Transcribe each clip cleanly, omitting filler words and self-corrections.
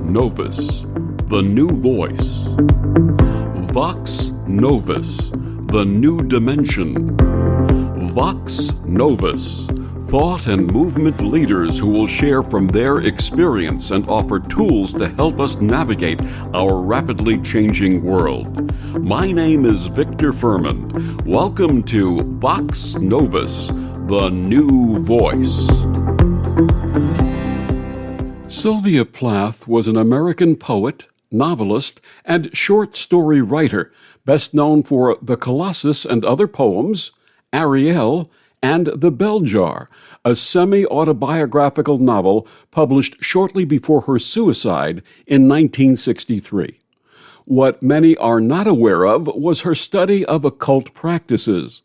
Novus, the new voice. Vox Novus, the new dimension. Vox Novus, thought and movement leaders who will share from their experience and offer tools to help us navigate our rapidly changing world. My name is Victor Furman. Welcome to Vox Novus, the new voice. Sylvia Plath was an American poet, novelist, and short story writer, best known for The Colossus and Other Poems, Ariel, and The Bell Jar, a semi-autobiographical novel published shortly before her suicide in 1963. What many are not aware of was her study of occult practices.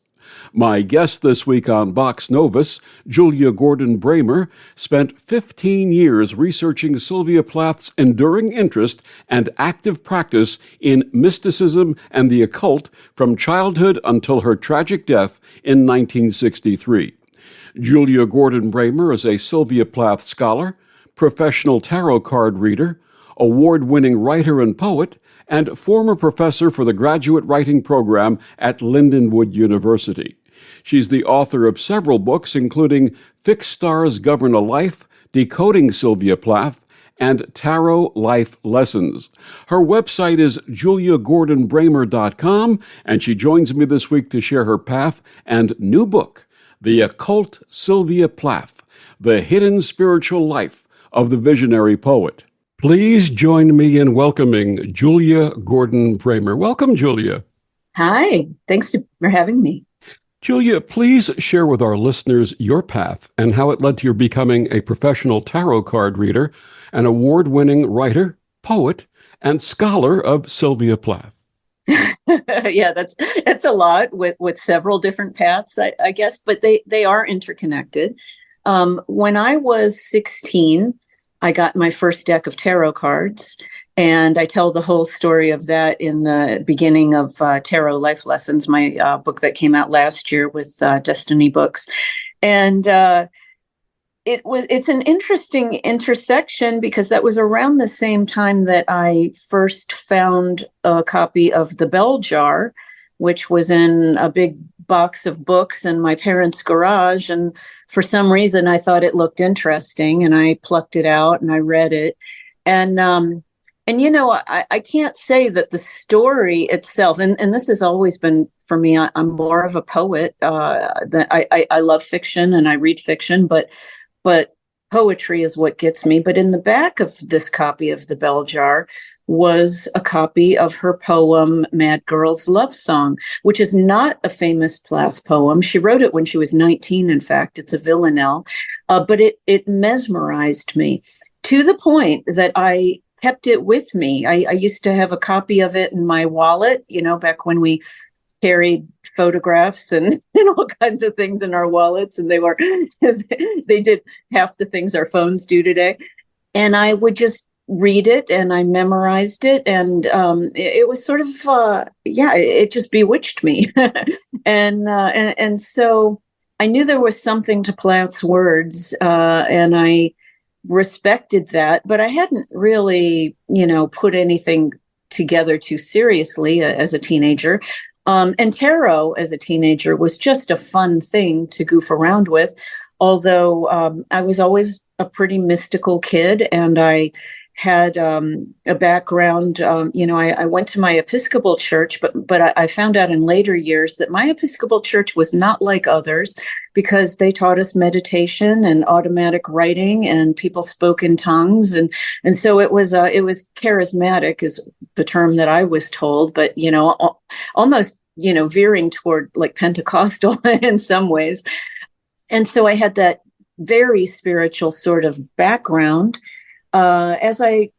My guest this week on Vox Novus, Julia Gordon-Bramer, spent 15 years researching Sylvia Plath's enduring interest and active practice in mysticism and the occult from childhood until her tragic death in 1963. Julia Gordon-Bramer is a Sylvia Plath scholar, professional tarot card reader, award-winning writer and poet, and former professor for the graduate writing program at Lindenwood University. She's the author of several books, including Fixed Stars Govern a Life, Decoding Sylvia Plath, and Tarot Life Lessons. Her website is juliagordonbramer.com, and she joins me this week to share her path and new book, The Occult Sylvia Plath, The Hidden Spiritual Life of the Visionary Poet. Please join me in welcoming Julia Gordon-Bramer. Welcome, Julia. Hi, thanks for having me. Julia, please share with our listeners your path and how it led to your becoming a professional tarot card reader, an award-winning writer, poet, and scholar of Sylvia Plath. Yeah, that's a lot with several different paths, I guess, but they are interconnected. When I was 16, I got my first deck of tarot cards, and I tell the whole story of that in the beginning of Tarot Life Lessons, my book that came out last year with Destiny Books. And it's an interesting intersection because that was around the same time that I first found a copy of The Bell Jar, which was in a big box of books in my parents' garage. And for some reason, I thought it looked interesting, and I plucked it out and I read it. And you know, I can't say that the story itself, and this has always been, for me, I'm more of a poet. That I love fiction and I read fiction, but poetry is what gets me. But in the back of this copy of The Bell Jar was a copy of her poem, Mad Girl's Love Song, which is not a famous Plath poem. She wrote it when she was 19, in fact. It's a villanelle. But it mesmerized me to the point that I kept it with me. I used to have a copy of it in my wallet, you know, back when we carried photographs and all kinds of things in our wallets, and they did half the things our phones do today. And I would just read it, and I memorized it, and it was sort of it just bewitched me. and so I knew there was something to Plath's words, and I respected that, but I hadn't really, put anything together too seriously as a teenager. And tarot as a teenager was just a fun thing to goof around with, although I was always a pretty mystical kid, and I had a background. I went to my Episcopal church, but I found out in later years that my Episcopal church was not like others, because they taught us meditation and automatic writing, and people spoke in tongues, and so it was charismatic is the term that I was told, but almost veering toward like Pentecostal in some ways. And so I had that very spiritual sort of background. As I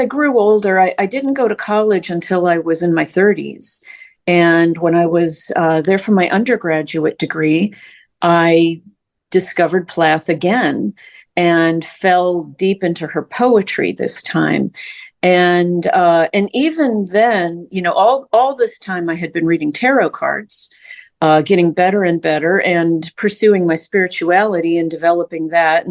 grew older, I didn't go to college until I was in my 30s. And when I was there for my undergraduate degree, I discovered Plath again and fell deep into her poetry this time. And even then, all this time I had been reading tarot cards, getting better and better, and pursuing my spirituality and developing that.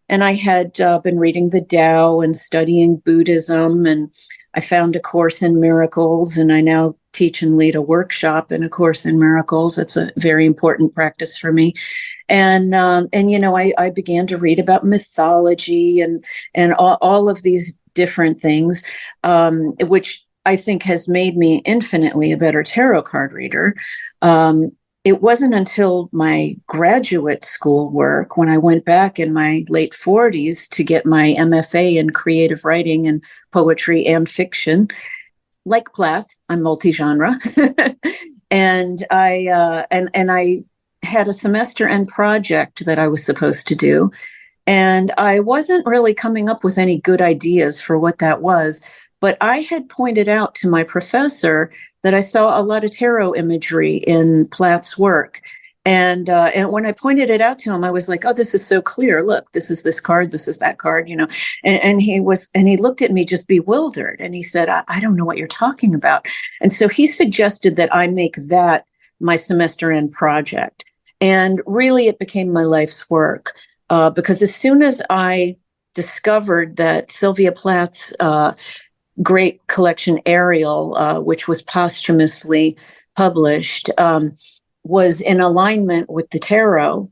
And I had been reading the Tao and studying Buddhism, and I found A Course in Miracles, and I now teach and lead a workshop in A Course in Miracles. It's a very important practice for me. And I began to read about mythology and all of these different things, which I think has made me infinitely a better tarot card reader. It wasn't until my graduate school work, when I went back in my late 40s to get my MFA in creative writing and poetry and fiction. Like Plath, I'm multi-genre. and I had a semester end project that I was supposed to do. And I wasn't really coming up with any good ideas for what that was. But I had pointed out to my professor that I saw a lot of tarot imagery in Plath's work. And when I pointed it out to him, I was like, "Oh, this is so clear. Look, this is this card. This is that card." And he looked at me just bewildered, and he said, "I don't know what you're talking about." And so he suggested that I make that my semester end project. And really, it became my life's work, because as soon as I discovered that Sylvia Plath's great collection Ariel, which was posthumously published, was in alignment with the tarot,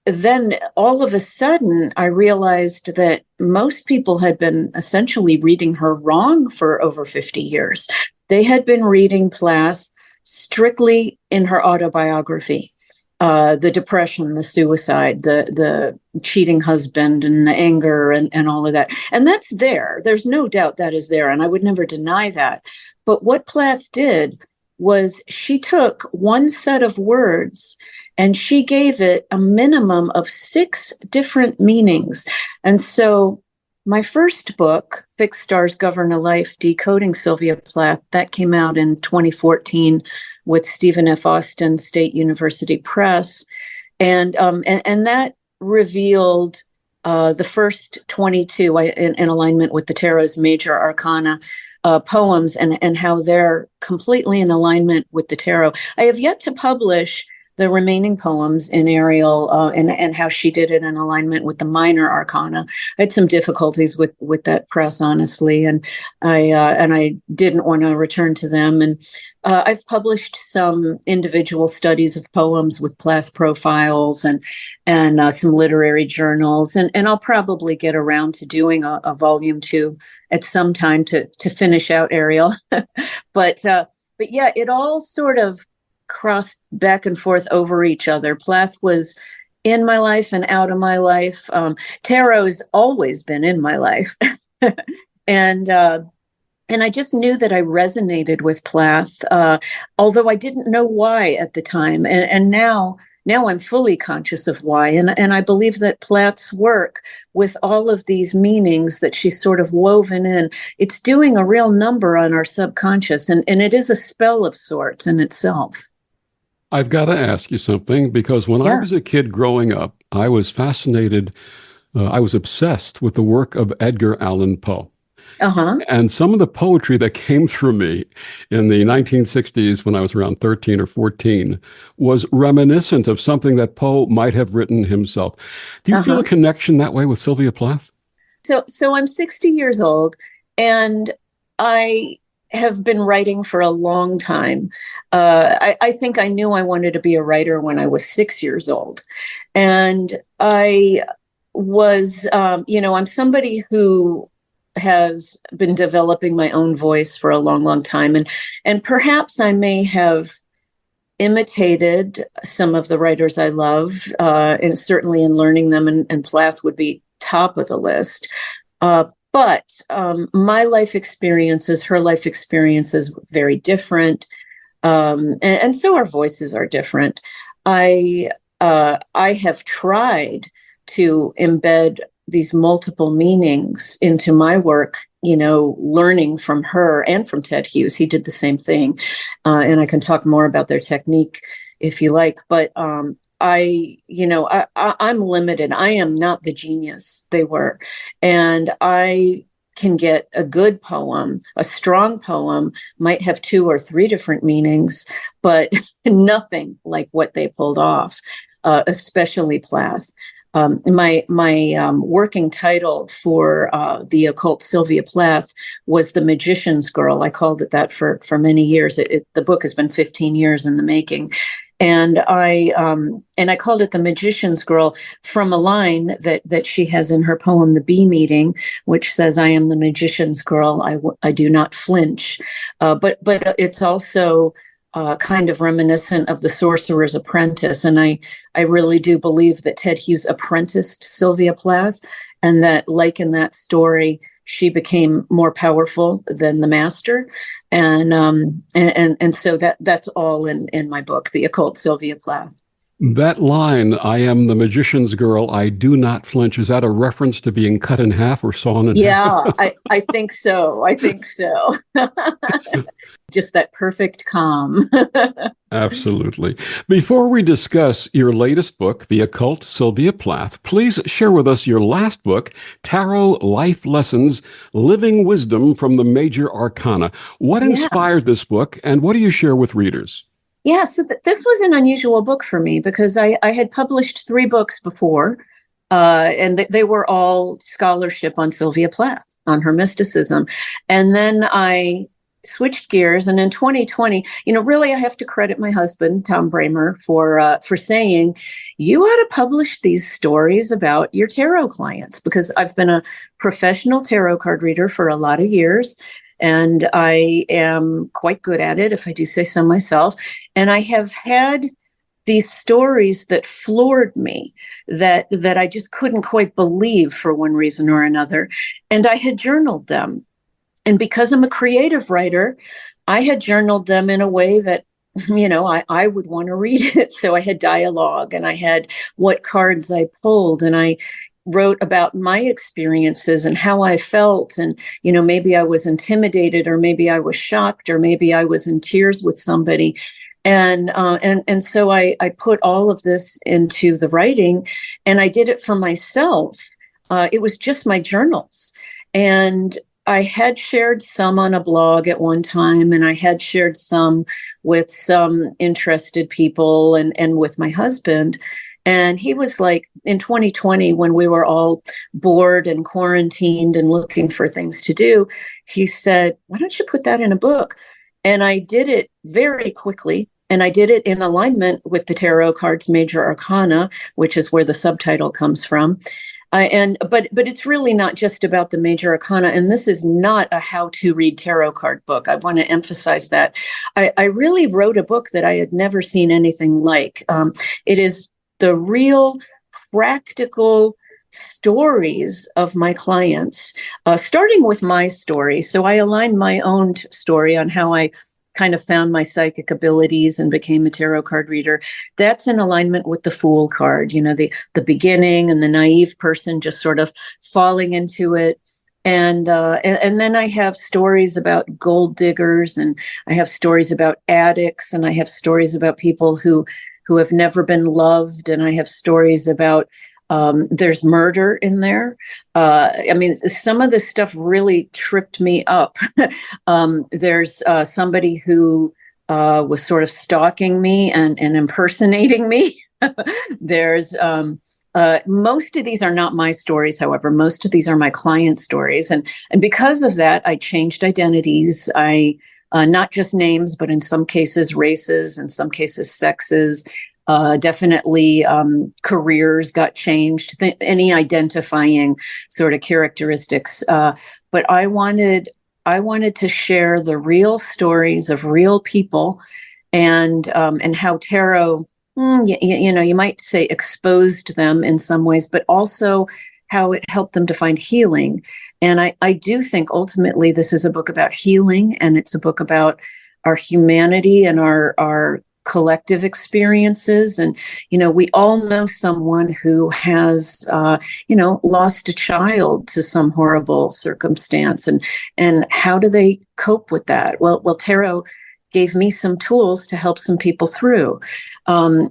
then all of a sudden I realized that most people had been essentially reading her wrong for over 50 years. They had been reading Plath strictly in her autobiography. The depression, the suicide, the cheating husband, and the anger, and all of that. And that's there. There's no doubt that is there. And I would never deny that. But what Plath did was she took one set of words and she gave it a minimum of 6 different meanings. And so my first book, Fixed Stars Govern a Life, Decoding Sylvia Plath, that came out in 2014 with Stephen F. Austin State University Press. And that revealed the first 22 in alignment with the tarot's major arcana poems, and how they're completely in alignment with the tarot. I have yet to publish the remaining poems in Ariel, and how she did it in alignment with the minor arcana. I had some difficulties with that press, honestly, and I didn't want to return to them. And I've published some individual studies of poems with Plath profiles and some literary journals, and I'll probably get around to doing a volume 2 at some time to finish out Ariel. but yeah, it all sort of crossed back and forth over each other. Plath was in my life and out of my life. Tarot has always been in my life. and I just knew that I resonated with Plath, although I didn't know why at the time. And now I'm fully conscious of why. And I believe that Plath's work, with all of these meanings that she's sort of woven in, it's doing a real number on our subconscious. And it is a spell of sorts in itself. I've got to ask you something, because when I was a kid growing up, I was fascinated, I was obsessed with the work of Edgar Allan Poe. And some of the poetry that came through me in the 1960s, when I was around 13 or 14, was reminiscent of something that Poe might have written himself. Do you feel a connection that way with Sylvia Plath? So I'm 60 years old, and I have been writing for a long time. I think I knew I wanted to be a writer when I was 6 years old. And I was, I'm somebody who has been developing my own voice for a long, long time. And perhaps I may have imitated some of the writers I love, and certainly in learning them, and Plath would be top of the list. But my life experiences, her life experiences, very different, and so our voices are different. I have tried to embed these multiple meanings into my work, learning from her and from Ted Hughes. He did the same thing, and I can talk more about their technique if you like. But I'm limited. I am not the genius they were. And I can get a good poem, a strong poem, might have 2 or 3 different meanings, but nothing like what they pulled off, especially Plath. My working title for the Occult Sylvia Plath was The Magician's Girl. I called it that for many years. The book has been 15 years in the making. And I called it The Magician's Girl from a line that she has in her poem, The Bee Meeting, which says, "I am the magician's girl. I do not flinch." But it's also kind of reminiscent of The Sorcerer's Apprentice. And I really do believe that Ted Hughes apprenticed Sylvia Plath, and that, like in that story, she became more powerful than the master. And so that's all in my book, The Occult Sylvia Plath. That line, "I am the magician's girl, I do not flinch," is that a reference to being cut in half or sawn in half? Yeah, I think so. I think so. Just that perfect calm. Absolutely. Before we discuss your latest book, The Occult Sylvia Plath, please share with us your last book, Tarot Life Lessons, Living Wisdom from the Major Arcana. What inspired this book, and what do you share with readers? Yeah, so this was an unusual book for me because I had published 3 books before, and they were all scholarship on Sylvia Plath, on her mysticism. And then I switched gears, and in 2020, really I have to credit my husband, Gordon-Bramer, for saying, "You ought to publish these stories about your tarot clients," because I've been a professional tarot card reader for a lot of years. And I am quite good at it, if I do say so myself. And I have had these stories that floored me, that I just couldn't quite believe for one reason or another. And I had journaled them. And because I'm a creative writer, I had journaled them in a way that, I would want to read it. So I had dialogue, and I had what cards I pulled, and I wrote about my experiences and how I felt. And, maybe I was intimidated, or maybe I was shocked, or maybe I was in tears with somebody. And so I put all of this into the writing, and I did it for myself. It was just my journals. And I had shared some on a blog at one time, and I had shared some with some interested people and with my husband. And he was like, in 2020, when we were all bored and quarantined and looking for things to do, he said, "Why don't you put that in a book?" And I did it very quickly. And I did it in alignment with the tarot cards Major Arcana, which is where the subtitle comes from. But it's really not just about the Major Arcana. And this is not a how-to read tarot card book. I want to emphasize that. I really wrote a book that I had never seen anything like. It is the real practical stories of my clients, starting with my story. So I aligned my own story on how I kind of found my psychic abilities and became a tarot card reader. That's in alignment with the Fool card, the beginning and the naive person just sort of falling into it. And then I have stories about gold diggers, and I have stories about addicts, and I have stories about people who have never been loved, and I have stories about there's murder in there. Some of this stuff really tripped me up. There's somebody who was sort of stalking me and impersonating me. There's most of these are not my stories, however. Most of these are my client stories. And because of that, I changed identities. I not just names, but in some cases, races, in some cases, sexes. Definitely careers got changed, any identifying sort of characteristics. But I wanted to share the real stories of real people, and how tarot, you might say, exposed them in some ways, but also how it helped them to find healing. And I do think ultimately this is a book about healing, and it's a book about our humanity and our collective experiences. And, we all know someone who has, lost a child to some horrible circumstance. And how do they cope with that? Well, tarot gave me some tools to help some people through.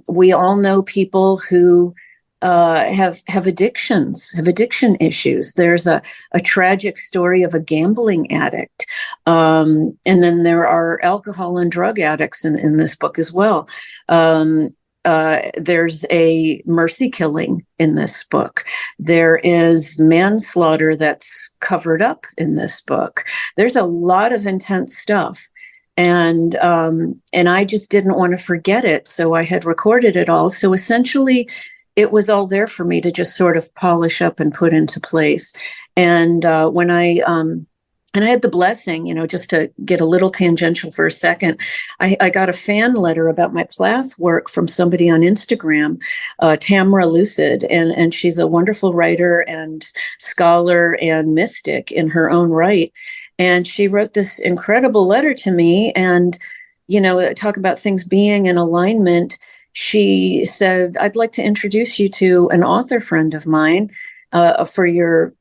We all know people who have addiction issues. There's a tragic story of a gambling addict. And then there are alcohol and drug addicts in this book as well. there's a mercy killing in this book. There is manslaughter that's covered up in this book. There's a lot of intense stuff. And I just didn't want to forget it. So I had recorded it all. So essentially, it was all there for me to just sort of polish up and put into place. And when I had the blessing, just to get a little tangential for a second, I got a fan letter about my Plath work from somebody on Instagram, Tamara Lucid, and she's a wonderful writer and scholar and mystic in her own right. And she wrote this incredible letter to me, and, talk about things being in alignment. She said, I'd like to introduce you to an author friend of mine.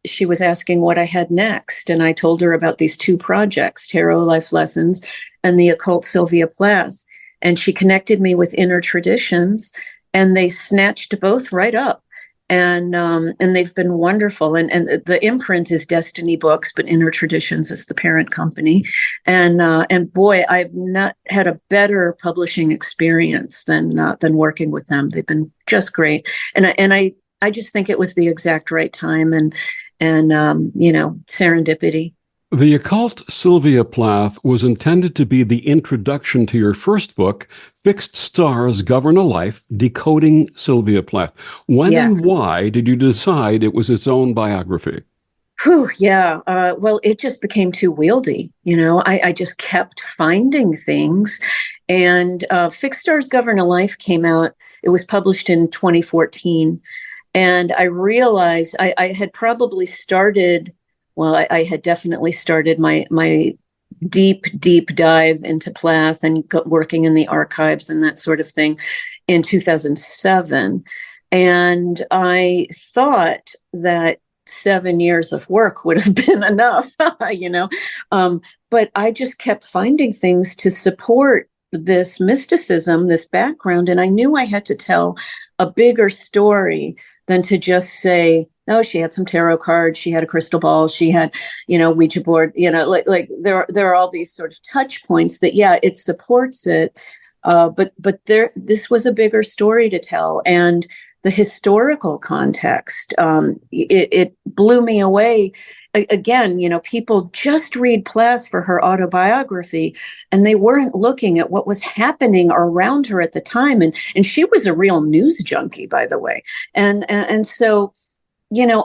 She was asking what I had next. And I told her about these two projects, Tarot Life Lessons and the Occult Sylvia Plath. And she connected me with Inner Traditions, and they snatched both right up. And they've been wonderful. And the imprint is Destiny Books, but Inner Traditions is the parent company. And boy, I've not had a better publishing experience than working with them. They've been just great. And I just think it was the exact right time and serendipity. The Occult Sylvia Plath was intended to be the introduction to your first book, Fixed Stars Govern a Life, Decoding Sylvia Plath. When and why did you decide it was its own biography? Yeah. Well, it just became too wieldy. I just kept finding things. And Fixed Stars Govern a Life came out. It was published in 2014. And I realized I had probably started, I had definitely started my deep dive into Plath and working in the archives and that sort of thing in 2007. And I thought that 7 years of work would have been enough, but I just kept finding things to support this mysticism, this background. And I knew I had to tell a bigger story than to just say, oh, she had some tarot cards, she had a crystal ball, she had, Ouija board, like there are all these sort of touch points that, it supports it. But this was a bigger story to tell. And the historical context, it blew me away. Again, people just read Plath for her autobiography, and they weren't looking at what was happening around her at the time. And she was a real news junkie, by the way. And so,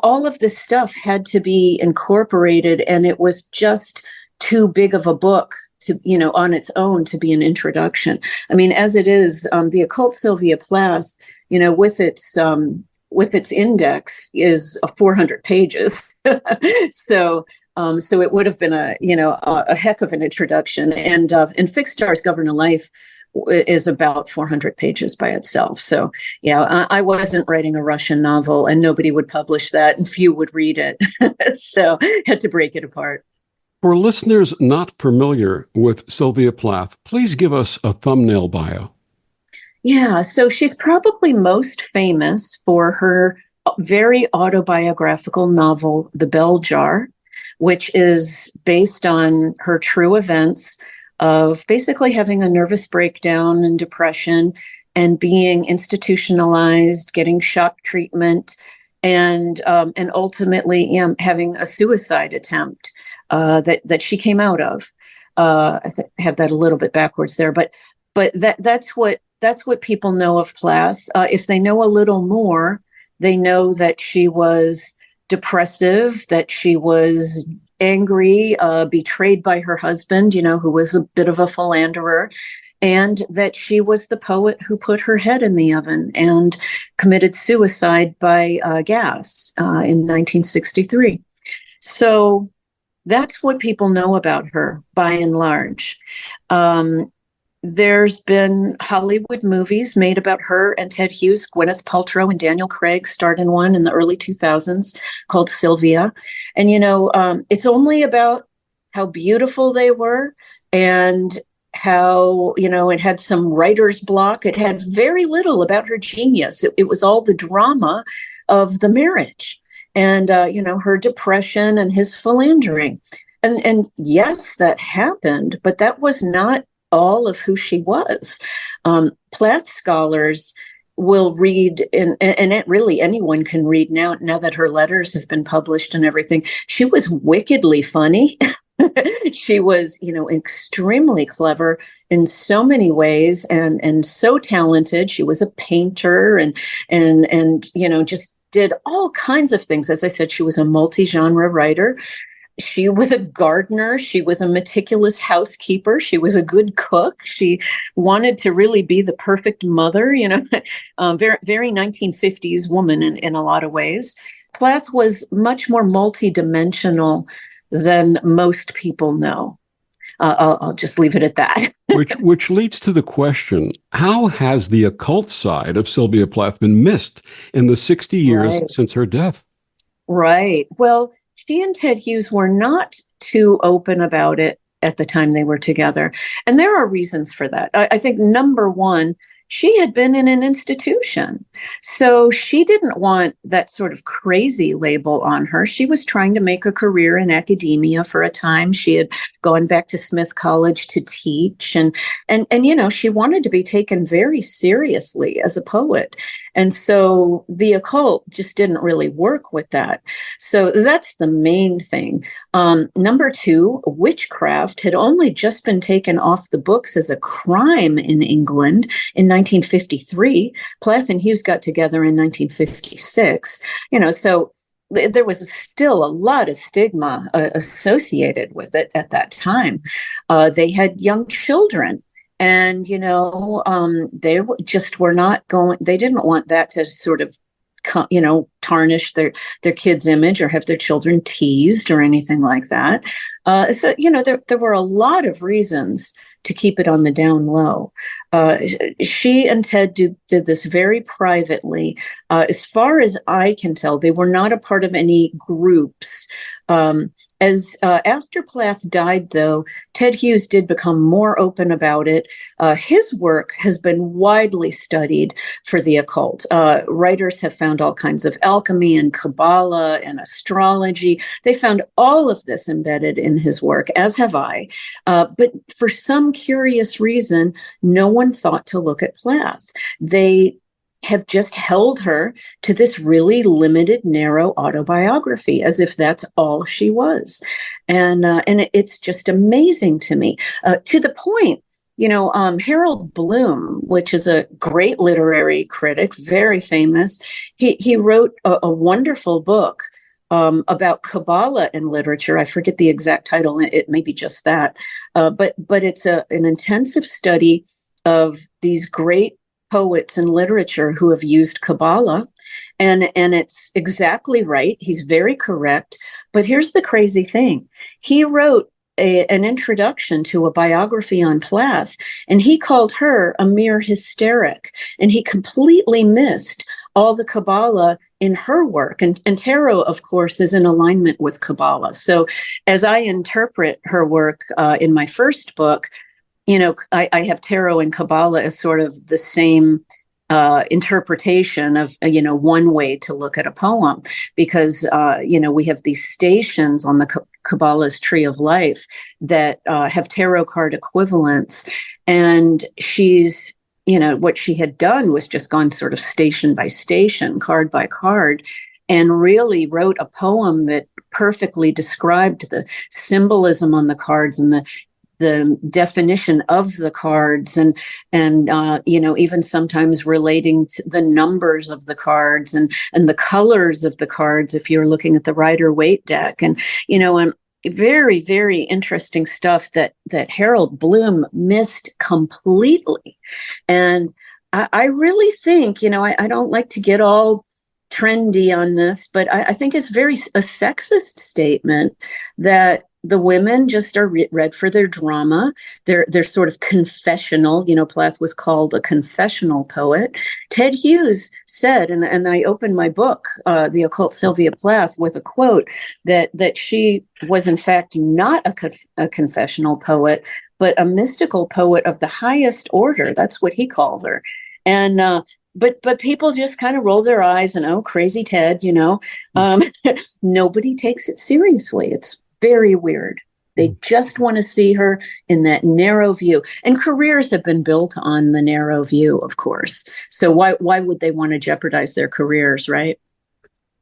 all of this stuff had to be incorporated, and it was just too big of a book to, on its own to be an introduction. I mean, as it is, the Occult Sylvia Plath, with its index is 400 pages. So it would have been a heck of an introduction. And Fixed Stars Govern a Life is about 400 pages by itself. So I wasn't writing a Russian novel, and nobody would publish that, and few would read it. So had to break it apart. For listeners not familiar with Sylvia Plath, please give us a thumbnail bio. Yeah, so she's probably most famous for her very autobiographical novel, The Bell Jar, which is based on her true events of basically having a nervous breakdown and depression and being institutionalized, getting shock treatment, and ultimately having a suicide attempt that she came out of. I had that a little bit backwards there, but that's what people know of Plath. If they know a little more, they know that she was depressive, that she was angry, betrayed by her husband, who was a bit of a philanderer, and that she was the poet who put her head in the oven and committed suicide by gas in 1963. So that's what people know about her, by and large. There's been Hollywood movies made about her and Ted Hughes. Gwyneth Paltrow and Daniel Craig starred in one in the early 2000s called Sylvia. And, it's only about how beautiful they were and how, it had some writer's block. It had very little about her genius. It was all the drama of the marriage and, her depression and his philandering. And yes, that happened, but that was not all of who she was. Plath scholars will read, and it really anyone can read now that her letters have been published and everything. She was wickedly funny. She was, extremely clever in so many ways, and so talented. She was a painter, and just did all kinds of things. As I said, she was a multi-genre writer. She was a gardener. She was a meticulous housekeeper. She was a good cook. She wanted to really be the perfect mother, very, very 1950s woman in a lot of ways. Plath was much more multidimensional than most people know. I'll just leave it at that. which leads to the question, how has the occult side of Sylvia Plath been missed in the 60 years Right. since her death? Right. Well, she and Ted Hughes were not too open about it at the time they were together. And there are reasons for that. I think number one, she had been in an institution. So she didn't want that sort of crazy label on her. She was trying to make a career in academia for a time. She had gone back to Smith College to teach, and she wanted to be taken very seriously as a poet. And so the occult just didn't really work with that. So that's the main thing. Number two, witchcraft had only just been taken off the books as a crime in England in 1953. Plath and Hughes got together in 1956. So there was still a lot of stigma associated with it at that time. They had young children. And, they just were not going, they didn't want that to sort of, tarnish their kids' image or have their children teased or anything like that. So, there were a lot of reasons to keep it on the down low. She and Ted did this very privately. As far as I can tell, they were not a part of any groups. After Plath died, though, Ted Hughes did become more open about it. His work has been widely studied for the occult. Writers have found all kinds of alchemy and Kabbalah and astrology. They found all of this embedded in his work, as have I. But for some curious reason, no one thought to look at Plath. They have just held her to this really limited, narrow autobiography, as if that's all she was. And it's just amazing to me, to the point, Harold Bloom, which is a great literary critic, very famous, he wrote a wonderful book about Kabbalah in literature. I forget the exact title. It may be just that. But it's an intensive study of these great poets in literature who have used Kabbalah. And it's exactly right. He's very correct. But here's the crazy thing. He wrote an introduction to a biography on Plath, and he called her a mere hysteric. And he completely missed all the Kabbalah in her work. And tarot, of course, is in alignment with Kabbalah. So as I interpret her work in my first book, I have tarot and Kabbalah as sort of the same interpretation of, one way to look at a poem, because, we have these stations on the Kabbalah's tree of life that have tarot card equivalents. And she's, what she had done was just gone sort of station by station, card by card, and really wrote a poem that perfectly described the symbolism on the cards and the definition of the cards, and even sometimes relating to the numbers of the cards and the colors of the cards if you're looking at the Rider-Waite deck, and very, very interesting stuff that Harold Bloom missed completely. And I really think, I don't like to get all trendy on this, but I think it's a sexist statement that the women just are read for their drama. They're sort of confessional. Plath was called a confessional poet. Ted Hughes said, and I opened my book, The Occult Sylvia Plath, with a quote that she was in fact not a confessional poet, but a mystical poet of the highest order. That's what he called her. And but people just kind of roll their eyes and, oh, crazy Ted, nobody takes it seriously. It's very weird. They just want to see her in that narrow view. And careers have been built on the narrow view, of course. So why would they want to jeopardize their careers, right?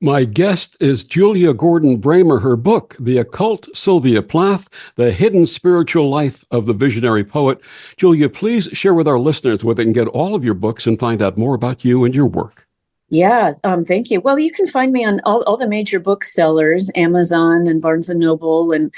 My guest is Julia Gordon-Bramer. Her book, The Occult, Sylvia Plath, The Hidden Spiritual Life of the Visionary Poet. Julia, please share with our listeners where they can get all of your books and find out more about you and your work. Yeah, thank you. Well, you can find me on all the major booksellers, Amazon and Barnes and Noble, and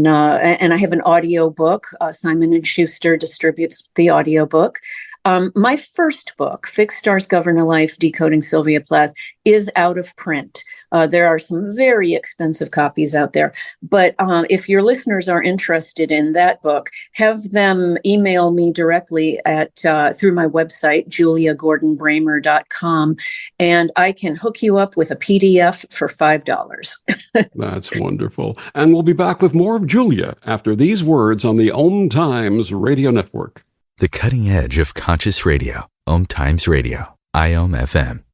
I have an audio book. Simon and Schuster distributes the audio book. My first book, Fixed Stars Govern a Life, Decoding Sylvia Plath, is out of print. There are some very expensive copies out there. But if your listeners are interested in that book, have them email me directly at through my website, juliagordonbramer.com, and I can hook you up with a PDF for $5. That's wonderful. And we'll be back with more of Julia after these words on the Om Times Radio Network. The cutting edge of conscious radio, Om Times Radio, IOM FM.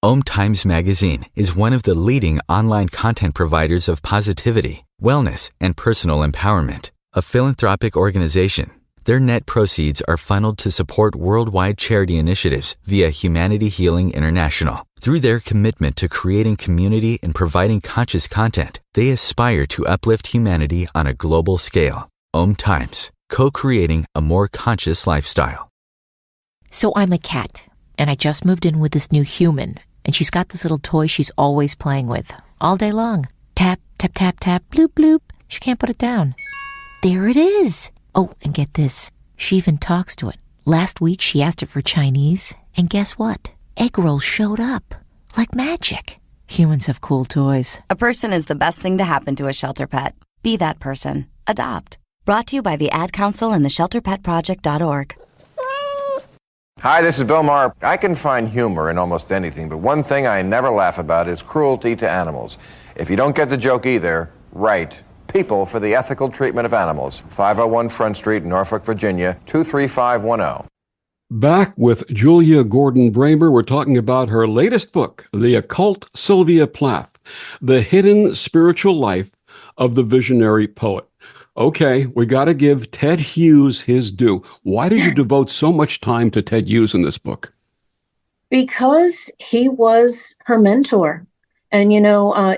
Om Times Magazine is one of the leading online content providers of positivity, wellness, and personal empowerment. A philanthropic organization, their net proceeds are funneled to support worldwide charity initiatives via Humanity Healing International. Through their commitment to creating community and providing conscious content, they aspire to uplift humanity on a global scale. Om Times, co-creating a more conscious lifestyle. So I'm a cat, and I just moved in with this new human, and she's got this little toy she's always playing with, all day long. Tap, tap, tap, tap, bloop, bloop. She can't put it down. There it is. Oh, and get this. She even talks to it. Last week, she asked it for Chinese, and guess what? Egg rolls showed up. Like magic. Humans have cool toys. A person is the best thing to happen to a shelter pet. Be that person. Adopt. Brought to you by the Ad Council and the ShelterPetProject.org. Hi, this is Bill Maher. I can find humor in almost anything, but one thing I never laugh about is cruelty to animals. If you don't get the joke either, write People for the Ethical Treatment of Animals, 501 Front Street, Norfolk, Virginia, 23510. Back with Julia Gordon-Bramer. We're talking about her latest book, The Occult, Sylvia Plath, The Hidden Spiritual Life of the Visionary Poet. Okay, we got to give Ted Hughes his due. Why did you devote so much time to Ted Hughes in this book? Because he was her mentor. And,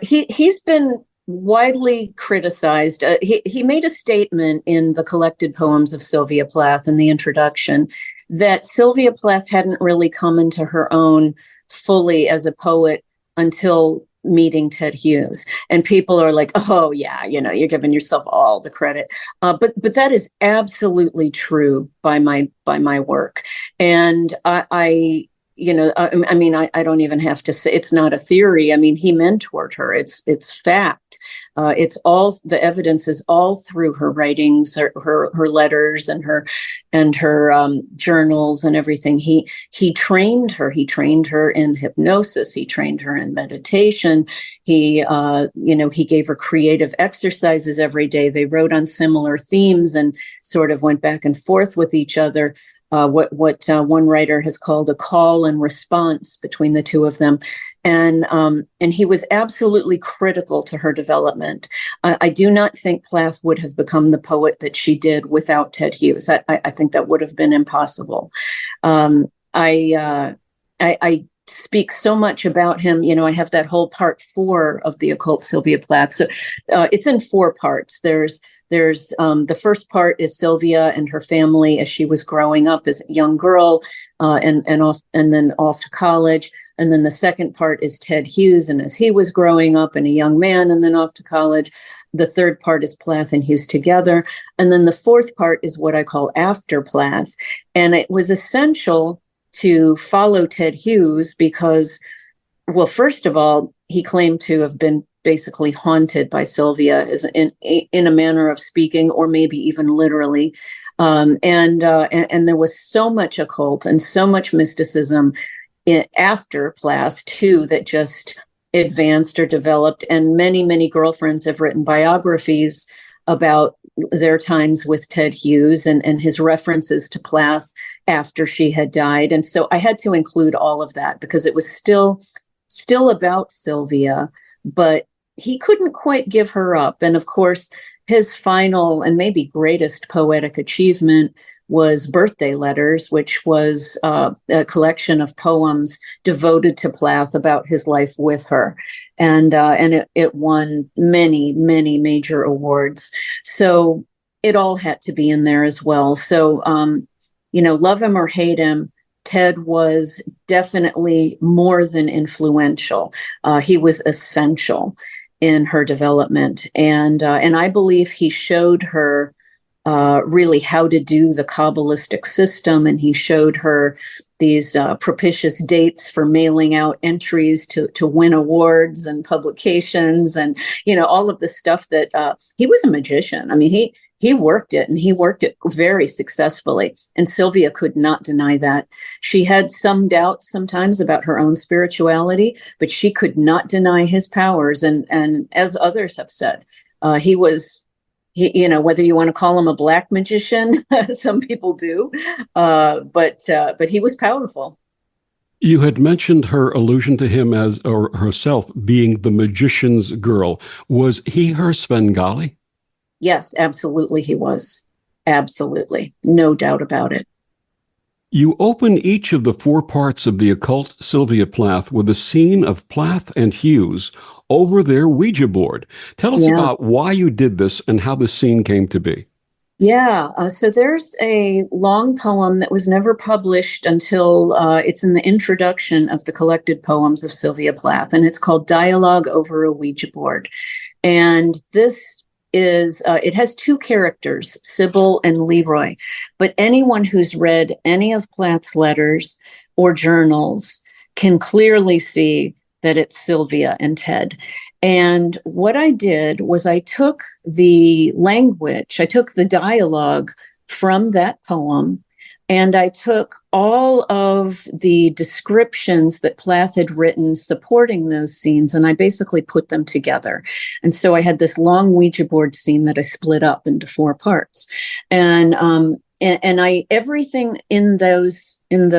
he's been widely criticized. He made a statement in the collected poems of Sylvia Plath in the introduction that Sylvia Plath hadn't really come into her own fully as a poet until meeting Ted Hughes. And people are like, oh yeah, you're giving yourself all the credit. But that is absolutely true by my work. And I don't even have to say it's not a theory. I mean, he mentored her. It's fact. It's all, the evidence is all through her writings, her letters, and her journals and everything. He trained her. He trained her in hypnosis. He trained her in meditation. He gave her creative exercises every day. They wrote on similar themes and sort of went back and forth with each other. What one writer has called a call and response between the two of them. And he was absolutely critical to her development. I do not think Plath would have become the poet that she did without Ted Hughes. I think that would have been impossible. I speak so much about him. I have that whole part 4 of The Occult, Sylvia Plath. So it's in 4 parts. There's the first part is Sylvia and her family as she was growing up as a young girl, and then off to college. And then the second part is Ted Hughes and as he was growing up and a young man and then off to college. The third part is Plath and Hughes together. And then the fourth part is what I call after Plath. And it was essential to follow Ted Hughes because, well, first of all, he claimed to have been basically haunted by Sylvia as in a manner of speaking, or maybe even literally. And there was so much occult and so much mysticism after Plath too, that just advanced or developed. And many, many girlfriends have written biographies about their times with Ted Hughes and his references to Plath after she had died. And so I had to include all of that because it was still about Sylvia, but he couldn't quite give her up. And of course, his final and maybe greatest poetic achievement was Birthday Letters, which was a collection of poems devoted to Plath about his life with her. And it won many, many major awards. So it all had to be in there as well. So, love him or hate him, Ted was definitely more than influential. He was essential in her development. And I believe he showed her really how to do the Kabbalistic system. And he showed her these propitious dates for mailing out entries to win awards and publications and, all of the stuff that he was a magician. I mean, he worked it, and he worked it very successfully. And Sylvia could not deny that. She had some doubts sometimes about her own spirituality, but she could not deny his powers. And as others have said, he was, whether you want to call him a black magician, some people do, but he was powerful. You had mentioned her allusion to him or herself being the magician's girl. Was he her Svengali? Yes, absolutely he was. Absolutely. No doubt about it. You open each of the 4 parts of the occult Sylvia Plath with a scene of Plath and Hughes over their Ouija board. Tell us about why you did this and how the scene came to be. Yeah, so there's a long poem that was never published until it's in the introduction of the collected poems of Sylvia Plath, and it's called Dialogue Over a Ouija Board. And this is, it has 2 characters, Sybil and Leroy, but anyone who's read any of Plath's letters or journals can clearly see that it's Sylvia and Ted. And what I did was I took the language, I took the dialogue from that poem, and I took all of the descriptions that Plath had written supporting those scenes, and I basically put them together. And so I had this long Ouija board scene that I split up into 4 parts. And I everything in those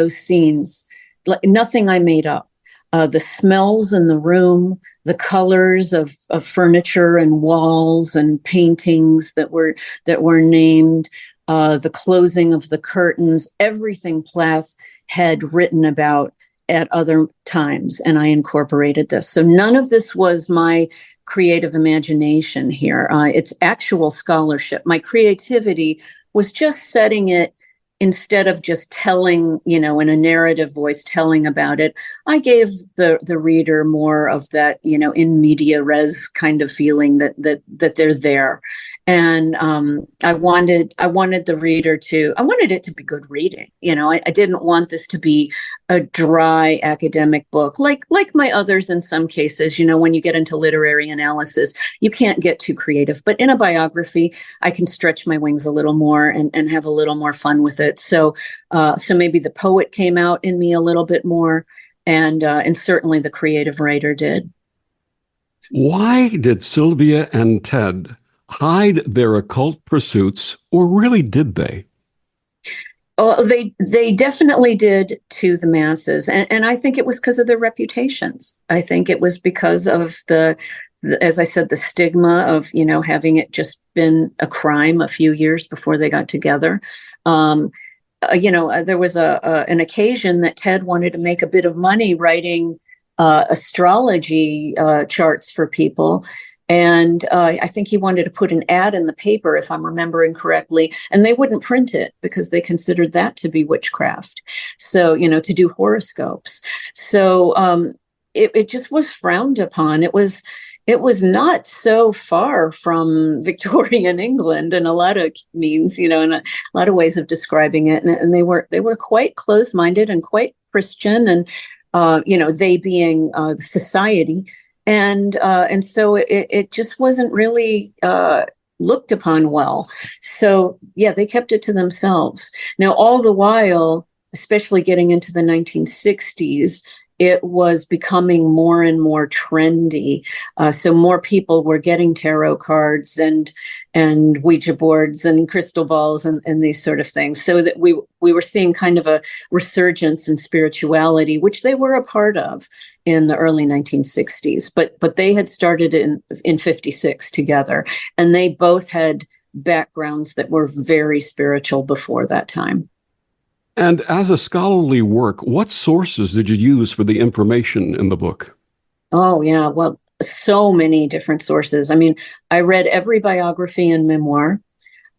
scenes, like, nothing I made up. The smells in the room, the colors of furniture and walls and paintings that were named, the closing of the curtains, everything Plath had written about at other times, and I incorporated this. So none of this was my creative imagination here. It's actual scholarship. My creativity was just setting it. Instead of just telling, in a narrative voice, telling about it, I gave the reader more of that, in media res kind of feeling that they're there. And I wanted the reader I wanted it to be good reading. I didn't want this to be a dry academic book, like my others in some cases. When you get into literary analysis, you can't get too creative. But in a biography, I can stretch my wings a little more and have a little more fun with it. So maybe the poet came out in me a little bit more, and certainly the creative writer did. Why did Sylvia and Ted hide their occult pursuits, or really did they? Oh, they definitely did to the masses, and I think it was because of their reputations. I think it was because of as I said, the stigma of having it just been a crime a few years before they got together. There was an occasion that Ted wanted to make a bit of money writing astrology charts for people. And I think he wanted to put an ad in the paper, if I'm remembering correctly, and they wouldn't print it because they considered that to be witchcraft. So, to do horoscopes. So it just was frowned upon. It was not so far from Victorian England in a lot of means, in a lot of ways of describing it. And they were quite close-minded and quite Christian, and they being society. And so it just wasn't really looked upon well. So, yeah, they kept it to themselves. Now, all the while, especially getting into the 1960s, it was becoming more and more trendy. So more people were getting tarot cards and Ouija boards and crystal balls and these sort of things. So that we were seeing kind of a resurgence in spirituality, which they were a part of in the early 1960s. But they had started in 56 together, and they both had backgrounds that were very spiritual before that time. And as a scholarly work, what sources did you use for the information in the book? Oh, yeah. Well, so many different sources. I mean, I read every biography and memoir.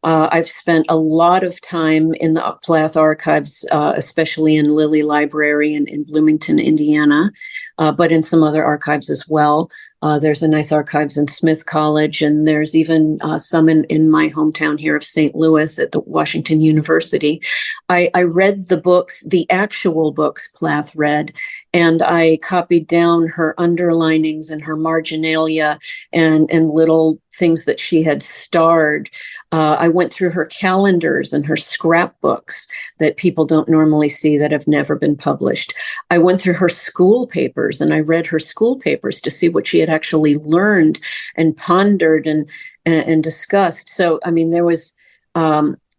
I've spent a lot of time in the Plath archives, especially in Lilly Library in Bloomington, Indiana, but in some other archives as well. There's a nice archives in Smith College, and there's even some in my hometown here of St. Louis at the Washington University. I read the books, the actual books Plath read, and I copied down her underlinings and her marginalia and little things that she had starred. I went through her calendars and her scrapbooks that people don't normally see that have never been published. I went through her school papers and I read her school papers to see what she had actually learned and pondered and discussed. So, I mean, there was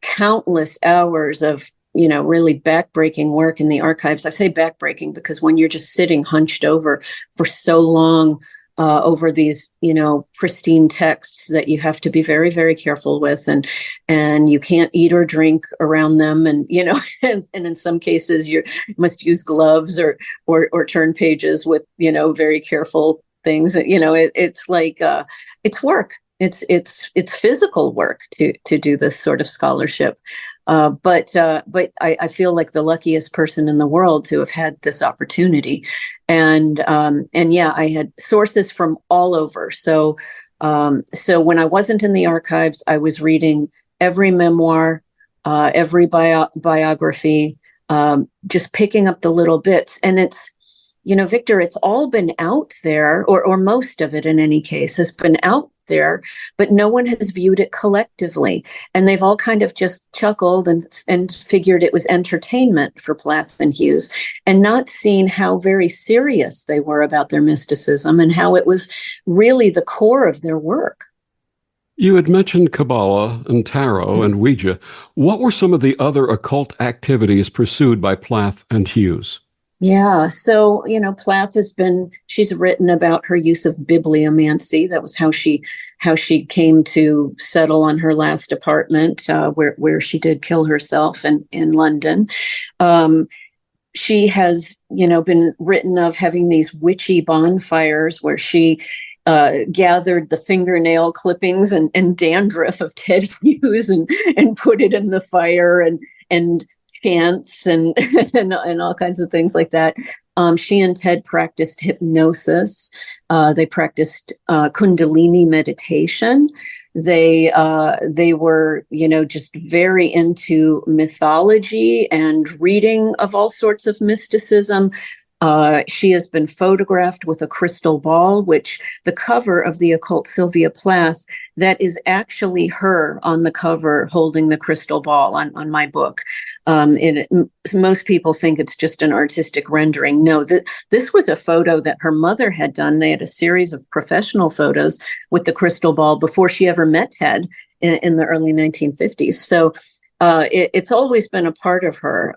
countless hours of, really backbreaking work in the archives. I say backbreaking because when you're just sitting hunched over for so long over these, pristine texts that you have to be very, very careful with, and you can't eat or drink around them, and and in some cases you must use gloves or turn pages with very careful things. It's like it's work. It's physical work to do this sort of scholarship. But I feel like the luckiest person in the world to have had this opportunity. And yeah, I had sources from all over. So when I wasn't in the archives, I was reading every memoir, every biography, just picking up the little bits. And it's, Victor, it's all been out there, or most of it in any case has been out there, but no one has viewed it collectively. And they've all kind of just chuckled and figured it was entertainment for Plath and Hughes, and not seen how very serious they were about their mysticism and how it was really the core of their work. You had mentioned Kabbalah and Tarot and Ouija. What were some of the other occult activities pursued by Plath and Hughes? Yeah. So, Plath she's written about her use of bibliomancy. That was how she came to settle on her last apartment, where she did kill herself in London. She has, been written of having these witchy bonfires where she gathered the fingernail clippings and dandruff of Ted Hughes and put it in the fire and chants and all kinds of things like that. She and Ted practiced hypnosis. They practiced Kundalini meditation. They were, just very into mythology and reading of all sorts of mysticism. She has been photographed with a crystal ball, which the cover of the Occult Sylvia Plath, that is actually her on the cover holding the crystal ball on my book. Most people think it's just an artistic rendering. No, this was a photo that her mother had done. They had a series of professional photos with the crystal ball before she ever met Ted in the early 1950s. So it's always been a part of her.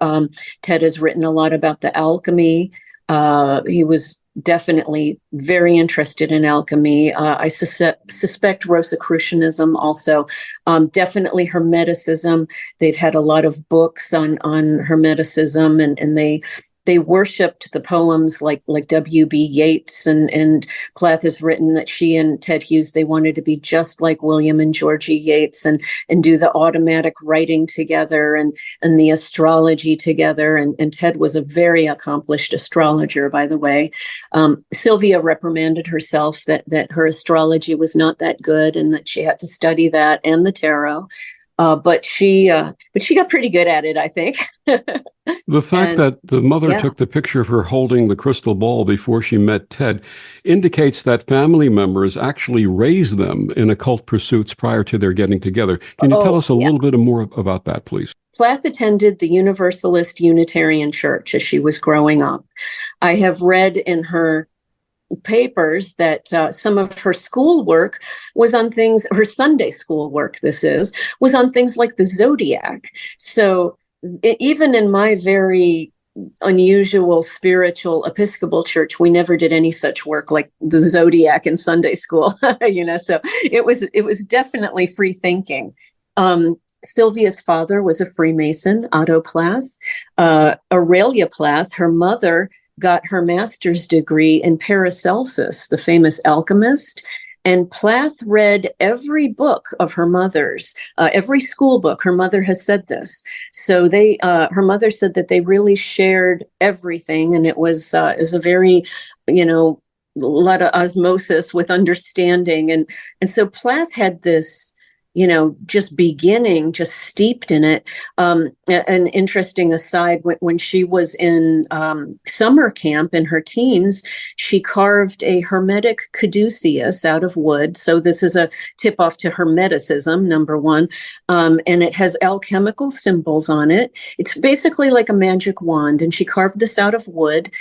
Ted has written a lot about the alchemy. He was definitely very interested in alchemy. I suspect Rosicrucianism also. Definitely Hermeticism. They've had a lot of books on Hermeticism, and they worshipped the poems like W.B. Yeats, and Plath has written that she and Ted Hughes, they wanted to be just like William and Georgie Yeats and do the automatic writing together and the astrology together. And Ted was a very accomplished astrologer, by the way. Sylvia reprimanded herself that her astrology was not that good and that she had to study that and the tarot. But she got pretty good at it, I think. The fact that the mother took the picture of her holding the crystal ball before she met Ted indicates that family members actually raised them in occult pursuits prior to their getting together. Can you tell us a little bit more about that, please? Plath attended the Universalist Unitarian Church as she was growing up. I have read in her papers that some of her schoolwork was on things, her Sunday schoolwork, was on things like the zodiac. So even in my very unusual spiritual Episcopal church, we never did any such work like the zodiac in Sunday school. So it was definitely free thinking. Sylvia's father was a Freemason, Otto Plath. Aurelia Plath, her mother, got her master's degree in Paracelsus, the famous alchemist. And Plath read every book of her mother's, every school book. Her mother has said this. So her mother said that they really shared everything, and it was a very, lot of osmosis with understanding. And so Plath had this, just steeped in it. An interesting aside, when she was in summer camp in her teens, she carved a hermetic caduceus out of wood. So this is a tip off to Hermeticism, number one. And it has alchemical symbols on it. It's basically like a magic wand. And she carved this out of wood.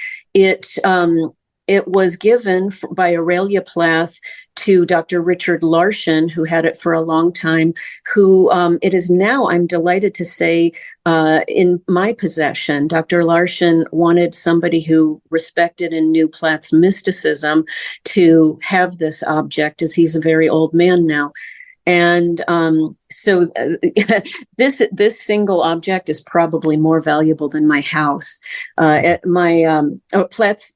It was given by Aurelia Plath to Dr. Richard Larson, who had it for a long time, who it is now, I'm delighted to say, in my possession. Dr. Larson wanted somebody who respected and knew Plath's mysticism to have this object, as he's a very old man now. And so this single object is probably more valuable than my house.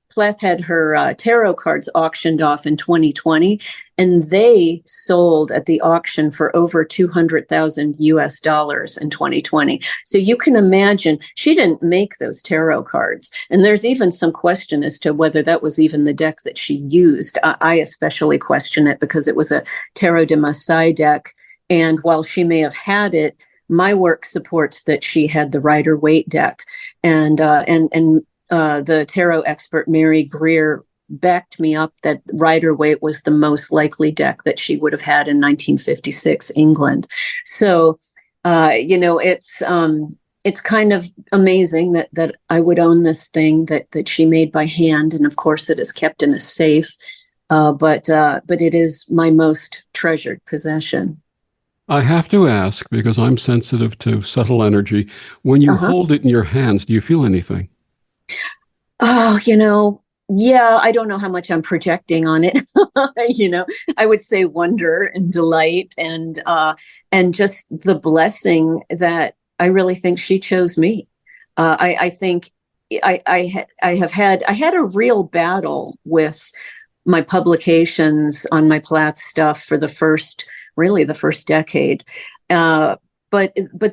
Plath had her tarot cards auctioned off in 2020, and they sold at the auction for over $200,000 US in 2020. So you can imagine she didn't make those tarot cards. And there's even some question as to whether that was even the deck that she used. I especially question it because it was a Tarot de Marseille deck. And while she may have had it, my work supports that she had the Rider-Waite deck. And the tarot expert Mary Greer backed me up that Rider-Waite was the most likely deck that she would have had in 1956 England. So, it's kind of amazing that I would own this thing that she made by hand, and of course it is kept in a safe. But it is my most treasured possession. I have to ask, because I'm sensitive to subtle energy, when you hold it in your hands, do you feel anything? Oh, yeah, I don't know how much I'm projecting on it. I would say wonder and delight and just the blessing that I really think she chose me. I think I had a real battle with my publications on my Plath stuff for the first decade. But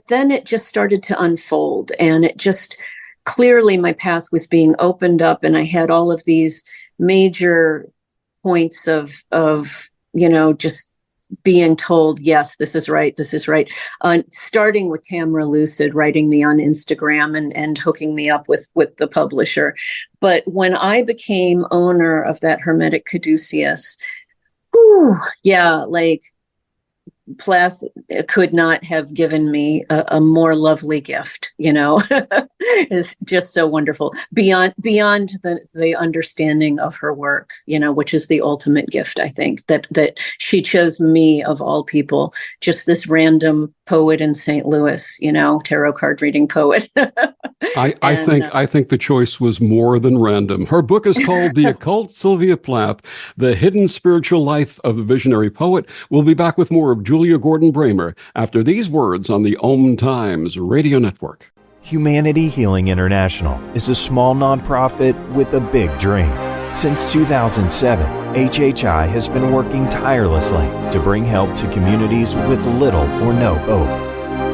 then it just started to unfold, and it just clearly my path was being opened up, and I had all of these major points of just being told, yes, this is right. Starting with Tamara Lucid writing me on Instagram and hooking me up with the publisher. But when I became owner of that Hermetic Caduceus, Plath could not have given me a more lovely gift, It's just so wonderful. Beyond the understanding of her work, which is the ultimate gift, I think, that she chose me of all people, just this random poet in St. Louis, tarot card reading poet. I think the choice was more than random. Her book is called The Occult, Sylvia Plath, The Hidden Spiritual Life of a Visionary Poet. We'll be back with more of Julia Gordon-Bramer after these words on the Om Times Radio Network. Humanity Healing International is a small nonprofit with a big dream. Since 2007, HHI has been working tirelessly to bring help to communities with little or no hope.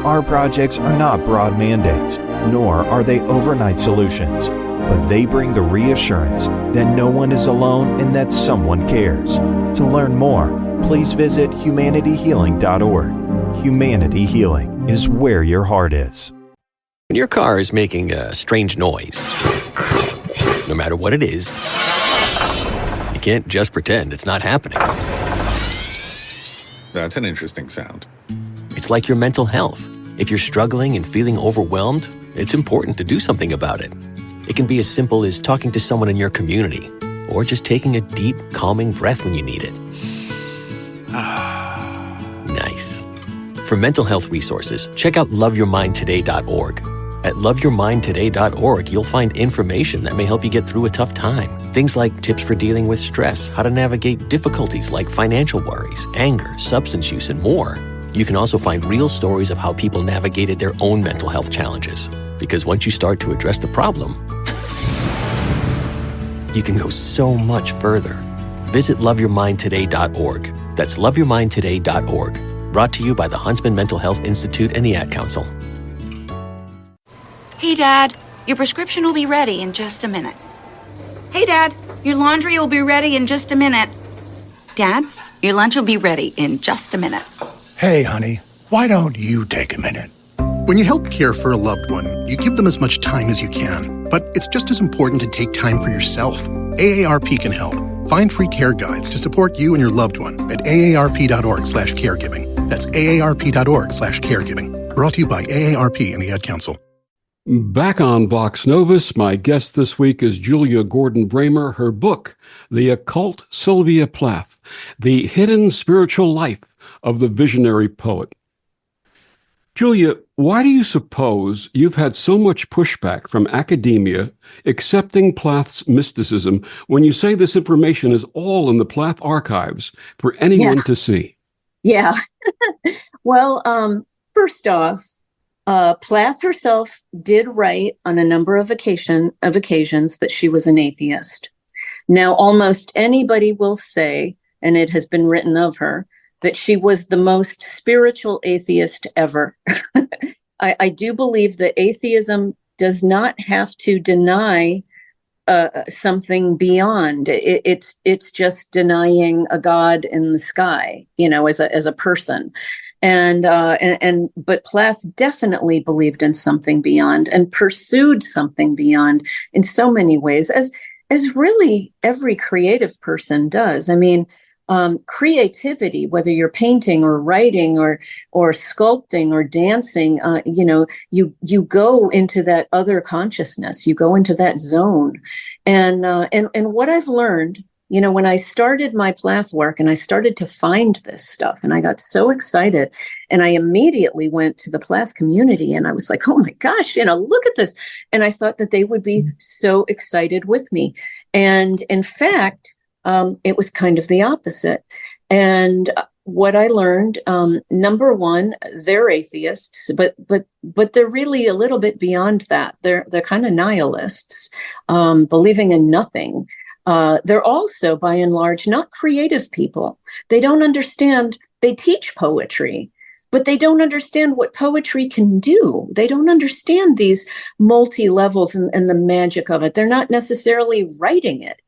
Our projects are not broad mandates, nor are they overnight solutions, but they bring the reassurance that no one is alone and that someone cares. To learn more, please visit humanityhealing.org. Humanity Healing is where your heart is. When your car is making a strange noise, no matter what it is, you can't just pretend it's not happening. That's an interesting sound. It's like your mental health. If you're struggling and feeling overwhelmed, it's important to do something about it. It can be as simple as talking to someone in your community, or just taking a deep, calming breath when you need it. Nice. For mental health resources, check out loveyourmindtoday.org. At loveyourmindtoday.org, you'll find information that may help you get through a tough time. Things like tips for dealing with stress, how to navigate difficulties like financial worries, anger, substance use, and more. You can also find real stories of how people navigated their own mental health challenges. Because once you start to address the problem, you can go so much further. Visit loveyourmindtoday.org. That's loveyourmindtoday.org. Brought to you by the Huntsman Mental Health Institute and the Ad Council. Hey, Dad, your prescription will be ready in just a minute. Hey, Dad, your laundry will be ready in just a minute. Dad, your lunch will be ready in just a minute. Hey, honey, why don't you take a minute? When you help care for a loved one, you give them as much time as you can. But it's just as important to take time for yourself. AARP can help. Find free care guides to support you and your loved one at aarp.org/caregiving. That's aarp.org/caregiving. Brought to you by AARP and the Ad Council. Back on Vox Novus, my guest this week is Julia Gordon-Bramer. Her book, The Occult, Sylvia Plath, The Hidden Spiritual Life of the Visionary Poet. Julia, why do you suppose you've had so much pushback from academia accepting Plath's mysticism when you say this information is all in the Plath archives for anyone to see? Yeah. Well, first off, Plath herself did write on a number of occasions that she was an atheist. Now, almost anybody will say, and it has been written of her, that she was the most spiritual atheist ever. I do believe that atheism does not have to deny something beyond. It's just denying a God in the sky, as a person. But Plath definitely believed in something beyond and pursued something beyond in so many ways, as really every creative person does. I mean, creativity, whether you're painting or writing or sculpting or dancing, you go into that other consciousness, you go into that zone. And what I've learned, when I started my Plath work and I started to find this stuff, and I got so excited, and I immediately went to the Plath community and I was like, oh my gosh, look at this. And I thought that they would be so excited with me. And in fact, it was kind of the opposite. And what I learned, number one, they're atheists, but they're really a little bit beyond that. They're kind of nihilists, believing in nothing. They're also, by and large, not creative people. They don't understand. They teach poetry, but they don't understand what poetry can do. They don't understand these multi-levels and the magic of it. They're not necessarily writing it,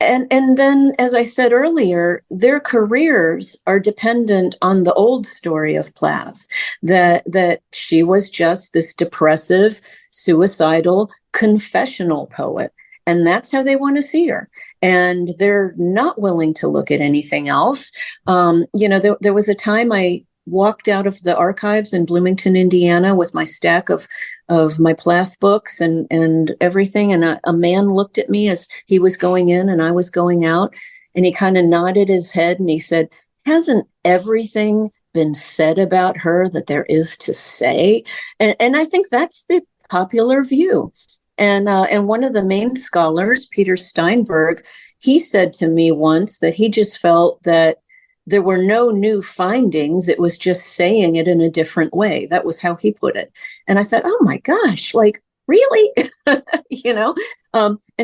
And then, as I said earlier, their careers are dependent on the old story of Plath, that she was just this depressive, suicidal, confessional poet. And that's how they want to see her. And they're not willing to look at anything else. There was a time I walked out of the archives in Bloomington, Indiana, with my stack of my Plath books and everything. And a man looked at me as he was going in and I was going out. And he kind of nodded his head and he said, hasn't everything been said about her that there is to say? And I think that's the popular view. And one of the main scholars, Peter Steinberg, he said to me once that he just felt that there were no new findings. It was just saying it in a different way. That was how he put it. And I thought, oh my gosh, like, really? And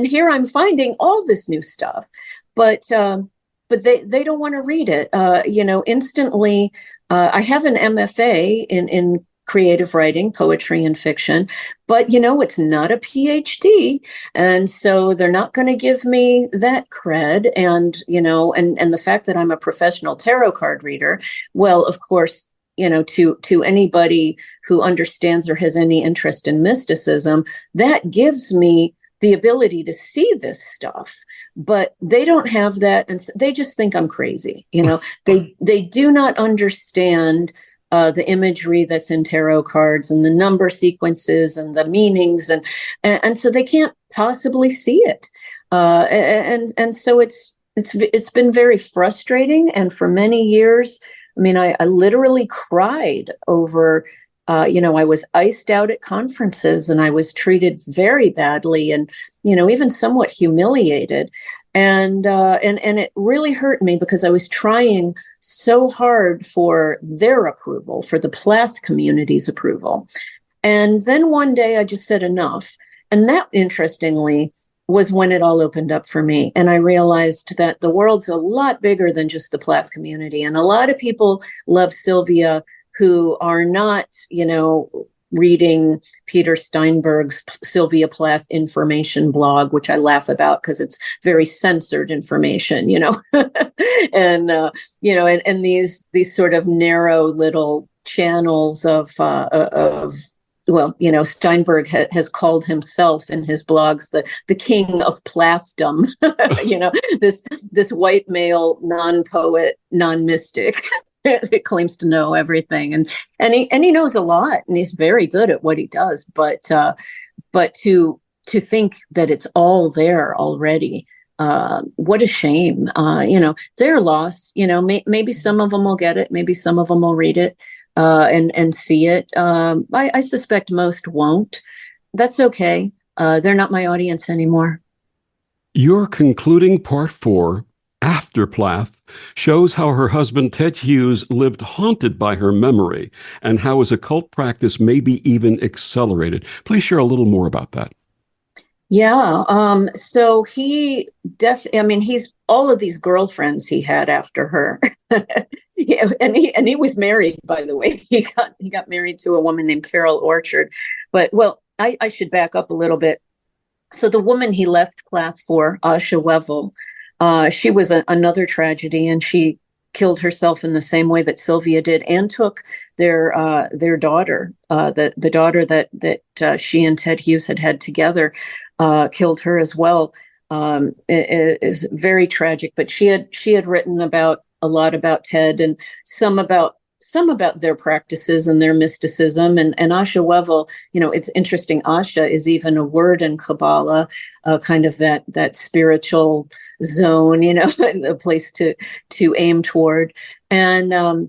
here I'm finding all this new stuff, but they don't want to read it. Instantly, I have an MFA in creative writing, poetry and fiction, but it's not a PhD. And so they're not going to give me that cred. And, and the fact that I'm a professional tarot card reader, well, of course, to anybody who understands or has any interest in mysticism, that gives me the ability to see this stuff, but they don't have that. And they just think I'm crazy. They do not understand the imagery that's in tarot cards and the number sequences and the meanings, and so they can't possibly see it, and so it's been very frustrating. And for many years, I mean, I literally cried over. I was iced out at conferences, and I was treated very badly, and even somewhat humiliated, and it really hurt me because I was trying so hard for their approval, for the Plath community's approval, and then one day I just said enough, and that, interestingly, was when it all opened up for me, and I realized that the world's a lot bigger than just the Plath community, and a lot of people love Sylvia who are not, reading Peter Steinberg's Sylvia Plath information blog, which I laugh about because it's very censored information, and and these sort of narrow little channels of Steinberg has called himself in his blogs the king of Plathdom, this white male, non-poet, non-mystic. It claims to know everything, and he knows a lot, and he's very good at what he does. But to think that it's all there already, what a shame. Their loss. Maybe some of them will get it, maybe some of them will read it and see it. I suspect most won't. That's okay. They're not my audience anymore. Your concluding part 4, After Plath, shows how her husband Ted Hughes lived haunted by her memory and how his occult practice may be even accelerated. Please share a little more about that. Yeah. So he's all of these girlfriends he had after her. And he was married, by the way. He got married to a woman named Carol Orchard. But I should back up a little bit. So the woman he left Plath for, Asha Wevel, she was another tragedy, and she killed herself in the same way that Sylvia did, and took their daughter, the daughter that she and Ted Hughes had together, killed her as well. It is very tragic. But she had written about a lot about Ted, and some about their practices and their mysticism. And Asha Wevel, it's interesting. Asha is even a word in Kabbalah, kind of that spiritual zone, a place to aim toward. And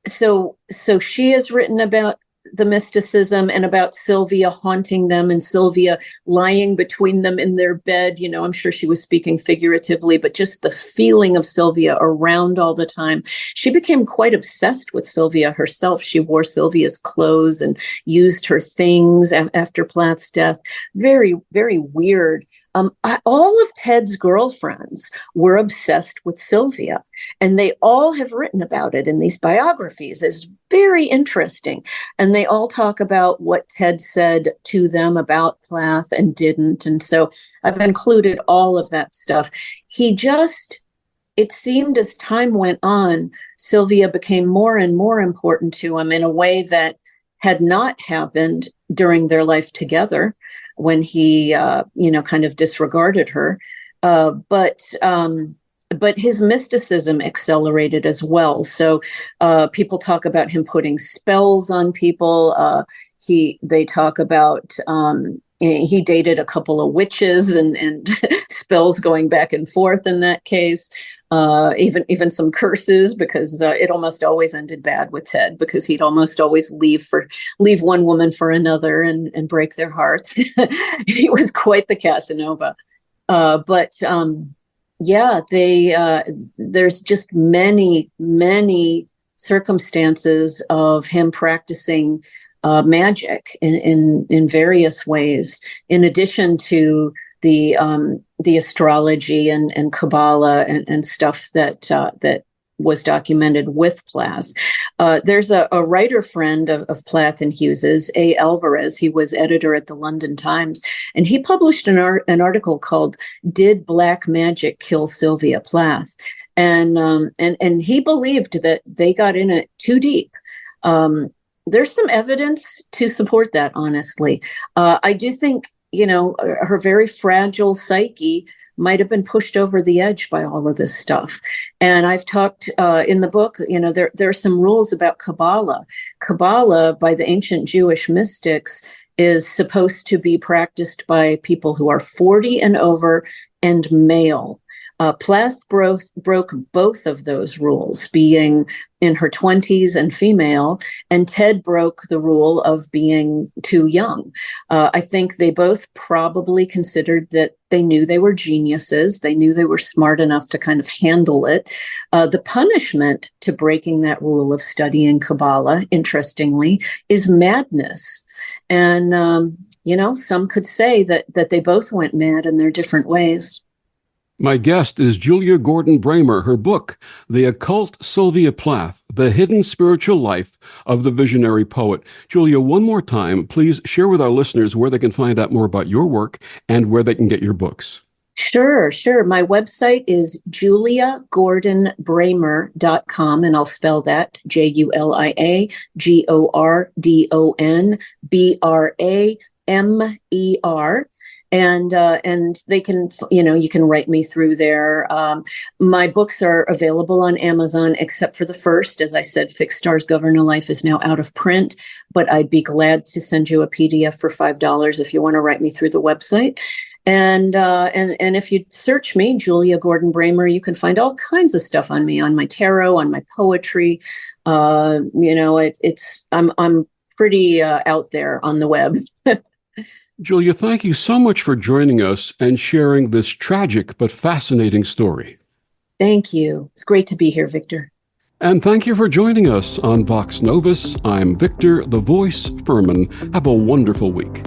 so she has written about the mysticism and about Sylvia haunting them, and Sylvia lying between them in their bed. I'm sure she was speaking figuratively, but just the feeling of Sylvia around all the time. She became quite obsessed with Sylvia herself. She wore Sylvia's clothes and used her things after Plath's death. Very, very weird. All of Ted's girlfriends were obsessed with Sylvia, and they all have written about it in these biographies. It's very interesting. And they all talk about what Ted said to them about Plath and didn't. And so I've included all of that stuff. It seemed as time went on, Sylvia became more and more important to him in a way that had not happened during their life together, when he, kind of disregarded her. But his mysticism accelerated as well. So people talk about him putting spells on people. They talk about he dated a couple of witches, and spells going back and forth in that case. Even some curses, because it almost always ended bad with Ted, because he'd almost always leave one woman for another and break their hearts. He was quite the Casanova. There's just many circumstances of him practicing magic in various ways, in addition to the astrology and Kabbalah and stuff that was documented with Plath. There's a writer friend of Plath and Hughes's, A. Alvarez. He was editor at the London Times, and he published an article called "Did Black Magic Kill Sylvia Plath?" And he believed that they got in it too deep. There's some evidence to support that, honestly. I do think her very fragile psyche might have been pushed over the edge by all of this stuff. And I've talked in the book, there are some rules about Kabbalah. Kabbalah, by the ancient Jewish mystics, is supposed to be practiced by people who are 40 and over and male. Plath broke both of those rules, being in her 20s and female, and Ted broke the rule of being too young. I think they both probably considered that they knew they were geniuses. They knew they were smart enough to kind of handle it. The punishment to breaking that rule of studying Kabbalah, interestingly, is madness. And, some could say that they both went mad in their different ways. My guest is Julia Gordon-Bramer. Her book, The Occult, Sylvia Plath, The Hidden Spiritual Life of the Visionary Poet. Julia, one more time, please share with our listeners where they can find out more about your work and where they can get your books. Sure. My website is juliagordonbramer.com, and I'll spell that JuliaGordonBramer. And they can, you can write me through there. My books are available on Amazon, except for the first. As I said, Fixed Stars Govern a Life is now out of print, but I'd be glad to send you a PDF for $5 if you want to write me through the website. And if you search me, Julia Gordon-Bramer, you can find all kinds of stuff on me, on my tarot, on my poetry. I'm pretty out there on the web. Julia, thank you so much for joining us and sharing this tragic but fascinating story. Thank you. It's great to be here, Victor. And thank you for joining us on Vox Novus. I'm Victor, the Voice Furman. Have a wonderful week.